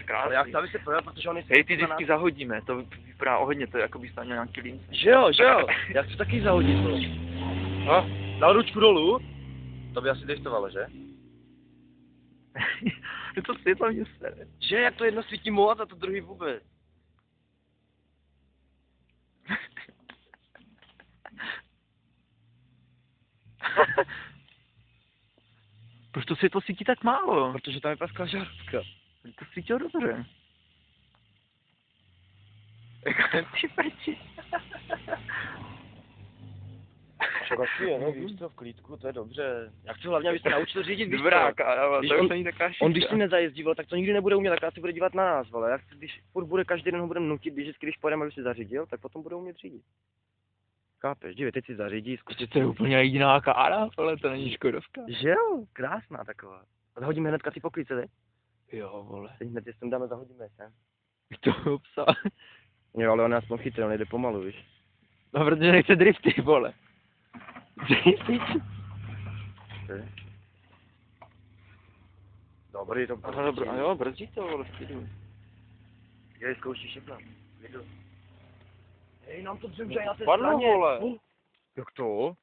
krásný. Ale já chci, aby se projel, protože on je... Hej, ty disky zahodíme, to vypadá o hodně, to je jako by stál nějaký lince. Že jo, já chci taky zahodit to. No, dal ručku dolů. To by asi driftovalo, že? To světlo mě sere. Že, jak to jedno svítí moc a to druhý vůbec. Proč to světlo svítí tak málo? Protože tam je praskla žárovka. To svítilo dobře. Ty prči. Třeba si je, no, víš co, v klídku, to je dobře. Já chci hlavně, abyste naučil řídit, víš Dobrá, co? kára, Když to on- už není taková šiška. On když si nezajezdí, vole, tak to nikdy nebude umět, tak se bude dívat na nás, vole. Já chci, když furt bude každý den ho budeme nutit, když pojedeme, aby si zařídil, tak potom bude umět řídit. Chápeš, dívej, teď si zařídí, Prostě to je úplně jiná kára, ale to není Škodovka. Že jo, krásná taková. A zahodíme hnedka ty poklíce, ne? Jo, vole. Teď hned je sem dáme, zahodíme sem. To psa. Jo, ale on je aspoň chytrý, on jde pomalu, víš. No, protože nechce drifty, vole. Drifty? Dobrý, to Aha, dobrý, a jo, brzdí to, vole, v klidu. Jej, zkouší všechno. Vidu. Hej, nám to dřemže na té Padlo, straně. vole. Jak to?